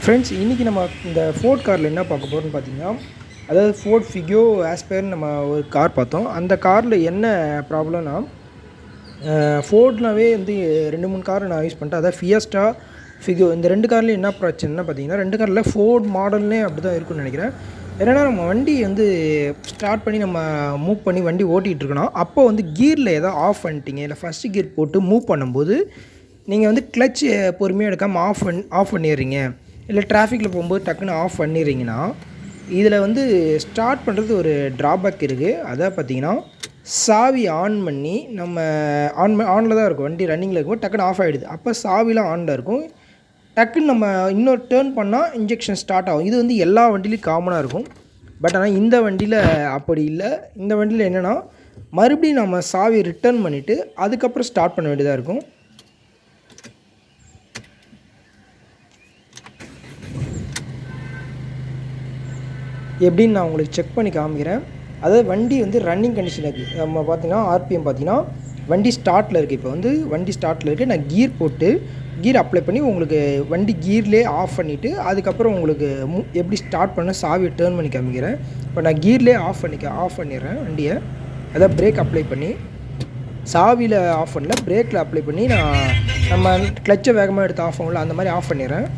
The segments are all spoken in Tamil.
ஃப்ரெண்ட்ஸ், இன்றைக்கி நம்ம இந்த ஃபோர்ட் காரில் என்ன பார்க்க போகிறோம்னு பார்த்தீங்கன்னா, அதாவது ஃபோர்ட் ஃபிகோ ஆஸ்பயர்னு நம்ம ஒரு கார் பார்த்தோம். அந்த காரில் என்ன ப்ராப்ளம்னா, ஃபோர்ட்னாவே வந்து 2-3 கார் நான் யூஸ் பண்ணிட்டேன். அதாவது ஃபியஸ்டா, ஃபிகோ இந்த 2 கார்லேயும் என்ன பிரச்சனைனா பார்த்தீங்கன்னா, 2 காரில் ஃபோர்ட் மாடல்னே அப்படி தான் இருக்குன்னு நினைக்கிறேன். என்னென்னா, நம்ம வண்டி வந்து ஸ்டார்ட் பண்ணி நம்ம மூவ் பண்ணி வண்டி ஓட்டிகிட்டு இருக்கணும். அப்போ வந்து கீரில் ஏதோ ஆஃப் பண்ணிட்டீங்க, இல்லை ஃபஸ்ட்டு கீர் போட்டு மூவ் பண்ணும்போது நீங்கள் வந்து கிளச் பொறுமையாக எடுக்காமல் ஆஃப் பண்ணிடுறீங்க, இல்லை டிராஃபிக்கில் போகும்போது டக்குன்னு ஆஃப் பண்ணிடுறீங்கன்னா, இதில் வந்து ஸ்டார்ட் பண்ணுறது ஒரு ட்ராபேக் இருக்குது. அதான் பார்த்தீங்கன்னா, சாவி ஆன் பண்ணி நம்ம ஆனில் தான் இருக்கும், வண்டி ரன்னிங்கில் இருக்கும்போது டக்குன்னு ஆஃப் ஆகிடுது. அப்போ சாவிலாம் ஆனில் இருக்கும், டக்குன்னு நம்ம இன்னொரு டேர்ன் பண்ணால் இன்ஜெக்ஷன் ஸ்டார்ட் ஆகும். இது வந்து எல்லா வண்டியிலையும் காமனாக இருக்கும். பட் ஆனால் இந்த வண்டியில் அப்படி இல்லை. இந்த வண்டியில் என்னென்னா, மறுபடியும் நம்ம சாவி ரிட்டர்ன் பண்ணிவிட்டு அதுக்கப்புறம் ஸ்டார்ட் பண்ண வேண்டியதாக இருக்கும். எப்படின்னு நான் உங்களுக்கு செக் பண்ணி காமிக்கிறேன். அதாவது வண்டி வந்து ரன்னிங் கண்டிஷனில் இருக்குது. நம்ம பார்த்திங்கன்னா ஆர்பிஎம் பார்த்திங்கன்னா வண்டி ஸ்டார்ட்டில் இருக்குது. இப்போ வந்து வண்டி ஸ்டார்ட்டில் இருக்குது. நான் கீர் போட்டு கீர் அப்ளை பண்ணி உங்களுக்கு வண்டி கீர்லேயே ஆஃப் பண்ணிவிட்டு அதுக்கப்புறம் உங்களுக்கு எப்படி ஸ்டார்ட் பண்ண சாவியை டேர்ன் பண்ணி காமிக்கிறேன். இப்போ நான் கீர்லேயே ஆஃப் பண்ணிடுறேன் வண்டியை. அதாவது பிரேக் அப்ளை பண்ணி, சாவியில் ஆஃப் பண்ணல, பிரேக்கில் அப்ளை பண்ணி நம்ம கிளச்சை வேகமாக எடுத்து ஆஃப் ஆகல, அந்த மாதிரி ஆஃப் பண்ணிடுறேன்.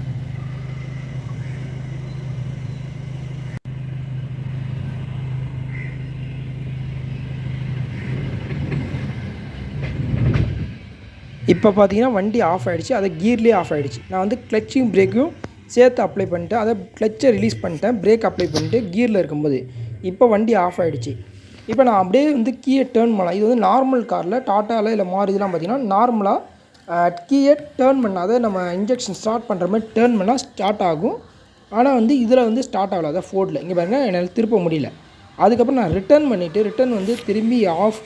இப்போ பார்த்தீங்கன்னா வண்டி ஆஃப் ஆகிடுச்சு. அதை கீர்லேயே ஆஃப் ஆகிடுச்சு. நான் வந்து கிளச்சையும் பிரேக்கையும் சேர்த்து அப்ளை பண்ணிட்டேன். அதை கிளச்சை ரிலீஸ் பண்ணிட்டேன், பிரேக் அப்ளை பண்ணிட்டு கீரில் இருக்கும்போது இப்போ வண்டி ஆஃப் ஆகிடுச்சு. இப்போ நான் அப்படியே வந்து கீயை டேர்ன் பண்ணலாம். இது வந்து நார்மல் காரில், டாட்டாவில் இல்லை மாருதிலாம் பார்த்திங்கன்னா நார்மலாக கீயை டேர்ன் பண்ணால், அதை நம்ம இன்ஜெக்ஷன் ஸ்டார்ட் பண்ணுற மாதிரி டேர்ன் பண்ணால் ஸ்டார்ட் ஆகும். ஆனால் வந்து இதில் வந்து ஸ்டார்ட் ஆகலை. அதான் ஃபோர்டில் இங்கே பாருங்கள், என்னால் திருப்ப முடியல. அதுக்கப்புறம் நான் ரிட்டர்ன் வந்து திரும்பி ஆஃப்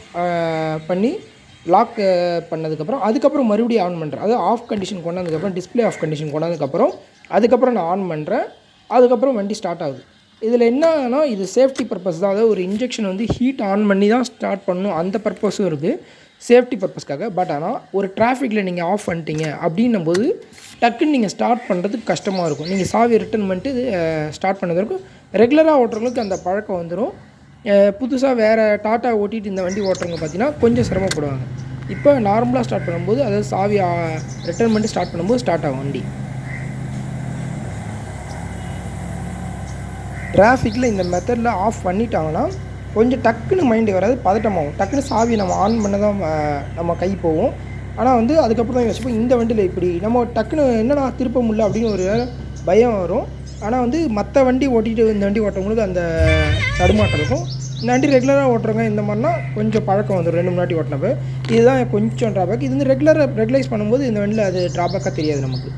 பண்ணி லாக் அதுக்கப்புறம் மறுபடியும் ஆன் பண்ணுறேன். அதாவது ஆஃப் கண்டிஷன் கொண்டாந்ததுக்கப்புறம், டிஸ்பிளே ஆஃப் கண்டிஷன் கொண்டாந்ததுக்கப்புறம் அதுக்கப்புறம் நான் ஆன் பண்ணுறேன். அதுக்கப்புறம் வண்டி ஸ்டார்ட் ஆகுது. இதில் என்னன்னா, இது சேஃப்டி பர்பஸ் தான். அதாவது ஒரு இன்ஜெக்ஷன் வந்து ஹீட் ஆன் பண்ணி தான் ஸ்டார்ட் பண்ணணும், அந்த பர்பஸும் இருக்குது, சேஃப்டி பர்பஸ்க்காக. பட் ஆனால் ஒரு டிராஃபிக்கில் நீங்கள் ஆஃப் பண்ணிட்டீங்க அப்படின்னும் போது டக்குன்னு நீங்கள் ஸ்டார்ட் பண்ணுறதுக்கு கஷ்டமாக இருக்கும். நீங்கள் சாவி ரிட்டர்ன் பண்ணிட்டு ஸ்டார்ட் பண்ணதுக்கும் ரெகுலராக ஓட்டுறவங்களுக்கு அந்த பழக்கம் வந்துடும். புதுசாக வேறு டாட்டா ஓட்டிகிட்டு இந்த வண்டி ஓட்டுறவங்க பார்த்திங்கன்னா கொஞ்சம் சிரமப்படுவாங்க. இப்போ நார்மலாக ஸ்டார்ட் பண்ணும்போது, அதாவது சாவி ரிட்டர்ன் பண்ணிட்டு ஸ்டார்ட் பண்ணும்போது ஸ்டார்ட் ஆகும் வண்டி. டிராஃபிக்கில் இந்த மெத்தடில் ஆஃப் பண்ணிட்டாங்கன்னா கொஞ்சம் டக்குன்னு மைண்டு வராது, பதட்டமாகும். டக்குன்னு சாவி நம்ம ஆன் பண்ண தான் நம்ம கை போகும். ஆனால் வந்து அதுக்கப்புறம் தான் யோசிப்போம், இந்த வண்டியில் இப்படி நம்ம டக்குன்னு என்னடா திருப்ப முடியல அப்படின்னு ஒரு பயம் வரும். ஆனால் வந்து மற்ற வண்டி ஓட்டிகிட்டு இந்த வண்டி ஓட்டுறவங்களுக்கு அந்த தடுமாட்டம் இருக்கும். இந்த வண்டி ரெகுலராக ஓட்டுறவங்க இந்த மாதிரினா கொஞ்சம் பழக்கம் வந்துடும் 2-3 வாட்டி ஓட்டினப்போ. இதுதான் கொஞ்சம் ட்ராபேக். இது வந்து ரெகுலைஸ் பண்ணும்போது இந்த வண்டியில் அது ட்ராபேக்காக தெரியாது நமக்கு.